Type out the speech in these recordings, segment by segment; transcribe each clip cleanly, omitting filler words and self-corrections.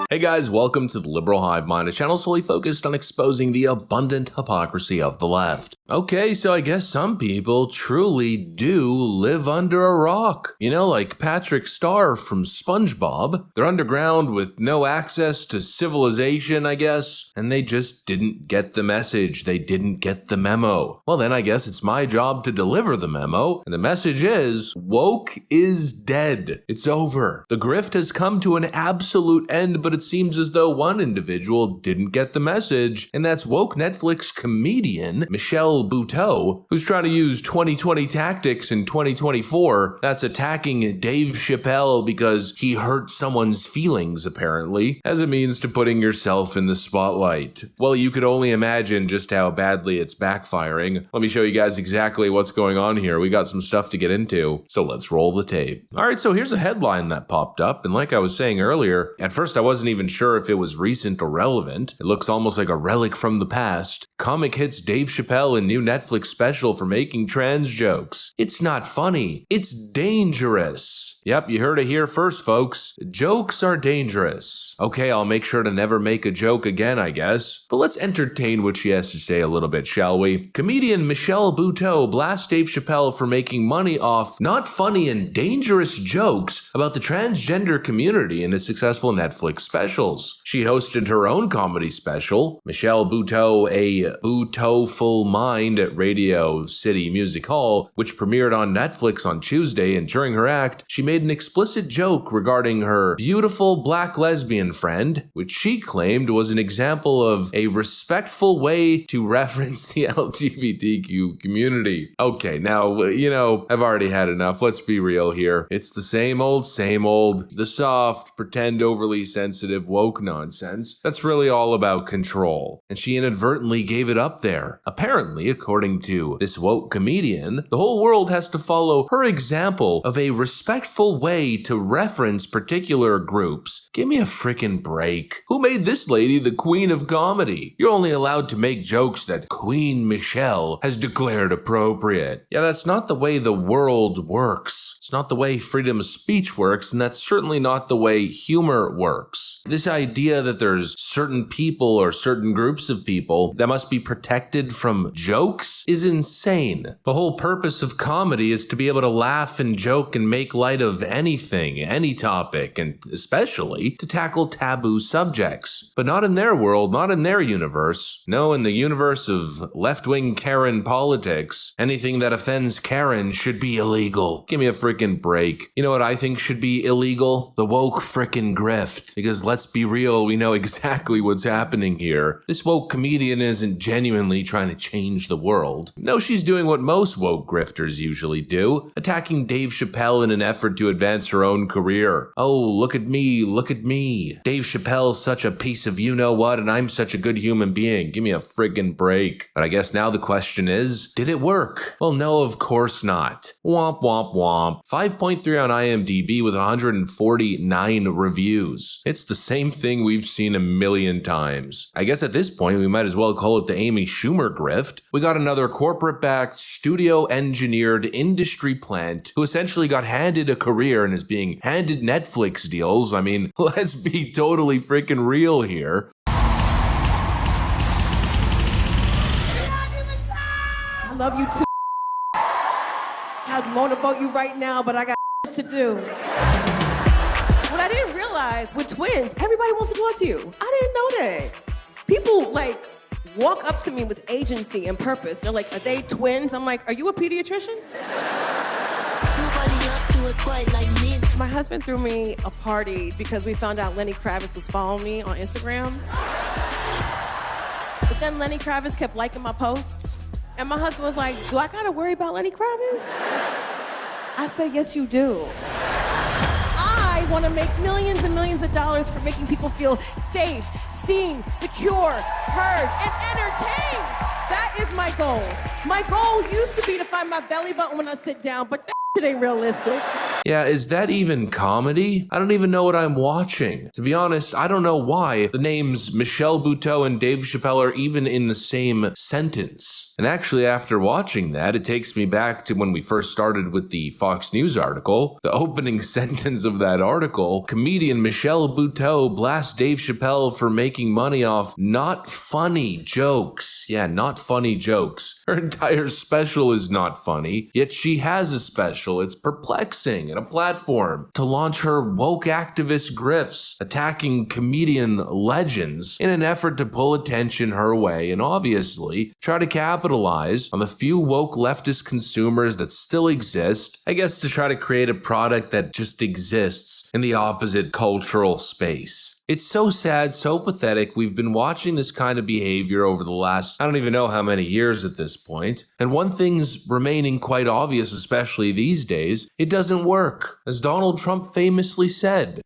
Hey guys, welcome to the Liberal Hive Mind, a channel solely focused on exposing the abundant hypocrisy of the left. Okay, so I guess some people truly do live under a rock. You know, like Patrick Star from SpongeBob. They're underground with no access to civilization, I guess, and they just didn't get the message. They didn't get the memo. Well, then I guess it's my job to deliver the memo, and the message is, woke is dead. It's over. The grift has come to an absolute end, but it seems as though one individual didn't get the message, and that's woke Netflix comedian Michelle Buteau, who's trying to use 2020 tactics in 2024. That's attacking Dave Chappelle because he hurt someone's feelings, apparently, as a means to putting yourself in the spotlight. Well, you could only imagine just how badly it's backfiring. Let me show you guys exactly what's going on here. We got some stuff to get into, so let's roll the tape. All right, so here's a headline that popped up, and like I was saying earlier, at first I wasn't even sure if it was recent or relevant. It looks almost like a relic from the past. Comic hits Dave Chappelle in new Netflix special for making trans jokes. It's not funny. It's dangerous. Yep, you heard it here first, folks. Jokes are dangerous. Okay, I'll make sure to never make a joke again, I guess. But let's entertain what she has to say a little bit, shall we? Comedian Michelle Buteau blasts Dave Chappelle for making money off not funny and dangerous jokes about the transgender community in his successful Netflix specials. She hosted her own comedy special, Michelle Buteau, A Buteauful Mind, at Radio City Music Hall, which premiered on Netflix on Tuesday, and during her act, she made an explicit joke regarding her beautiful black lesbian friend, which she claimed was an example of a respectful way to reference the LGBTQ community. Okay, now, you know, I've already had enough. Let's be real here. It's the same old, the soft, pretend overly sensitive woke nonsense that's really all about control. And she inadvertently gave it up there. Apparently, according to this woke comedian, the whole world has to follow her example of a respectful way to reference particular groups. Give me a freaking break. Who made this lady the queen of comedy? You're only allowed to make jokes that Queen Michelle has declared appropriate. Yeah, that's not the way the world works. It's not the way freedom of speech works, and that's certainly not the way humor works. This idea that there's certain people or certain groups of people that must be protected from jokes is insane. The whole purpose of comedy is to be able to laugh and joke and make light of anything, any topic, and especially to tackle taboo subjects. But not in their world, not in their universe. No, in the universe of left-wing Karen politics, anything that offends Karen should be illegal. Give me a freaking break. You know what I think should be illegal? The woke frickin' grift. Because let's be real, we know exactly what's happening here. This woke comedian isn't genuinely trying to change the world. No, she's doing what most woke grifters usually do, attacking Dave Chappelle in an effort to advance her own career. Oh, look at me, look at me. Dave Chappelle's such a piece of you-know-what, and I'm such a good human being. Give me a friggin' break. But I guess now the question is, did it work? Well, no, of course not. Womp, womp, womp. 5.3 on IMDb with 149 reviews. It's the same thing we've seen a million times. I guess at this point, we might as well call it the Amy Schumer grift. We got another corporate-backed, studio-engineered industry plant who essentially got handed a career and is being handed Netflix deals. I mean, let's be totally freaking real here. I love you too. I'd motorboat you right now, but I got to do. What I didn't realize with twins, everybody wants to talk to you. I didn't know that. People like walk up to me with agency and purpose. They're like, are they twins? I'm like, are you a pediatrician? Nobody else do it quite like me. My husband threw me a party because we found out Lenny Kravitz was following me on Instagram. But then Lenny Kravitz kept liking my posts. And my husband was like, do I gotta worry about Lenny Kravitz? I said, yes, you do. I wanna make millions and millions of dollars for making people feel safe, seen, secure, heard, and entertained. That is my goal. My goal used to be to find my belly button when I sit down, but that shit ain't realistic. Yeah, is that even comedy? I don't even know what I'm watching. To be honest, I don't know why the names Michelle Buteau and Dave Chappelle are even in the same sentence. And actually, after watching that, it takes me back to when we first started with the Fox News article. The opening sentence of that article, comedian Michelle Buteau blasts Dave Chappelle for making money off not funny jokes. Yeah, not funny jokes. Her entire special is not funny, yet she has a special. It's perplexing and a platform to launch her woke activist grifts, attacking comedian legends in an effort to pull attention her way and obviously try to capitalize on the few woke leftist consumers that still exist, I guess to try to create a product that just exists in the opposite cultural space. It's so sad, so pathetic. We've been watching this kind of behavior over the last, I don't even know how many years at this point. And one thing's remaining quite obvious, especially these days, it doesn't work. As Donald Trump famously said,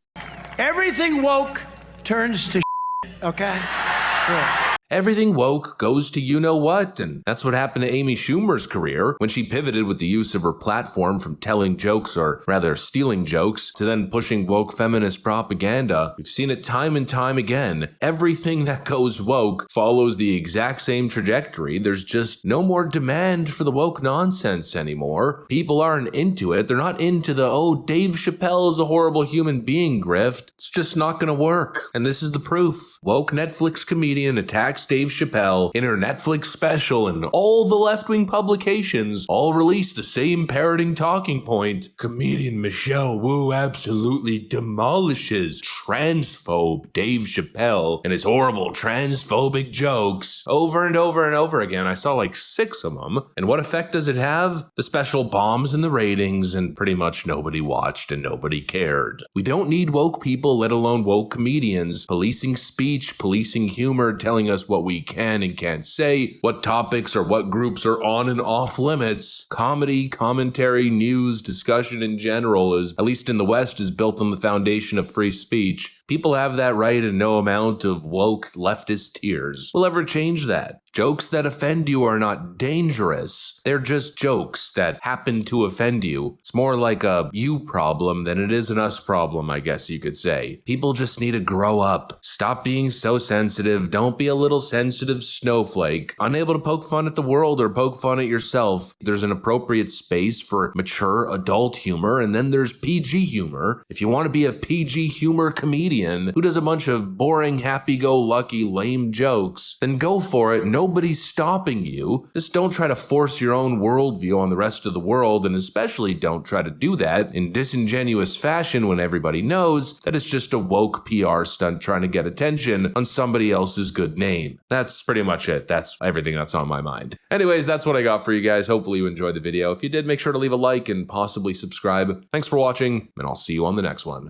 everything woke turns to okay? It's true. everything woke goes to you-know-what, and that's what happened to Amy Schumer's career when she pivoted with the use of her platform from telling jokes, or rather stealing jokes, to then pushing woke feminist propaganda. We've seen it time and time again. Everything that goes woke follows the exact same trajectory. There's just no more demand for the woke nonsense anymore. People aren't into it. They're not into the, oh, Dave Chappelle is a horrible human being grift. It's just not gonna work. And this is the proof. Woke Netflix comedian attacks Dave Chappelle in her Netflix special, and all the left-wing publications all release the same parroting talking point. Comedian Michelle Wu absolutely demolishes transphobe Dave Chappelle and his horrible transphobic jokes over and over and over again. I saw like 6 of them. And what effect does it have? The special bombs in the ratings, and pretty much nobody watched and nobody cared. We don't need woke people, let alone woke comedians, policing speech, policing humor, telling us what we can and can't say, what topics or what groups are on and off limits. Comedy, commentary, news, discussion in general is, at least in the West, is built on the foundation of free speech. People have that right, and no amount of woke leftist tears will ever change that. Jokes that offend you are not dangerous. They're just jokes that happen to offend you. It's more like a you problem than it is an us problem, I guess you could say. People just need to grow up. Stop being so sensitive. Don't be a little sensitive snowflake, unable to poke fun at the world or poke fun at yourself. There's an appropriate space for mature adult humor, and then there's PG humor. If you want to be a PG humor comedian who does a bunch of boring, happy-go-lucky, lame jokes, then go for it. Nobody's stopping you. Just don't try to force your own worldview on the rest of the world, and especially don't try to do that in disingenuous fashion when everybody knows that it's just a woke PR stunt trying to get attention on somebody else's good name. That's pretty much it. That's everything that's on my mind. Anyways, that's what I got for you guys. Hopefully you enjoyed the video. If you did, make sure to leave a like and possibly subscribe. Thanks for watching, and I'll see you on the next one.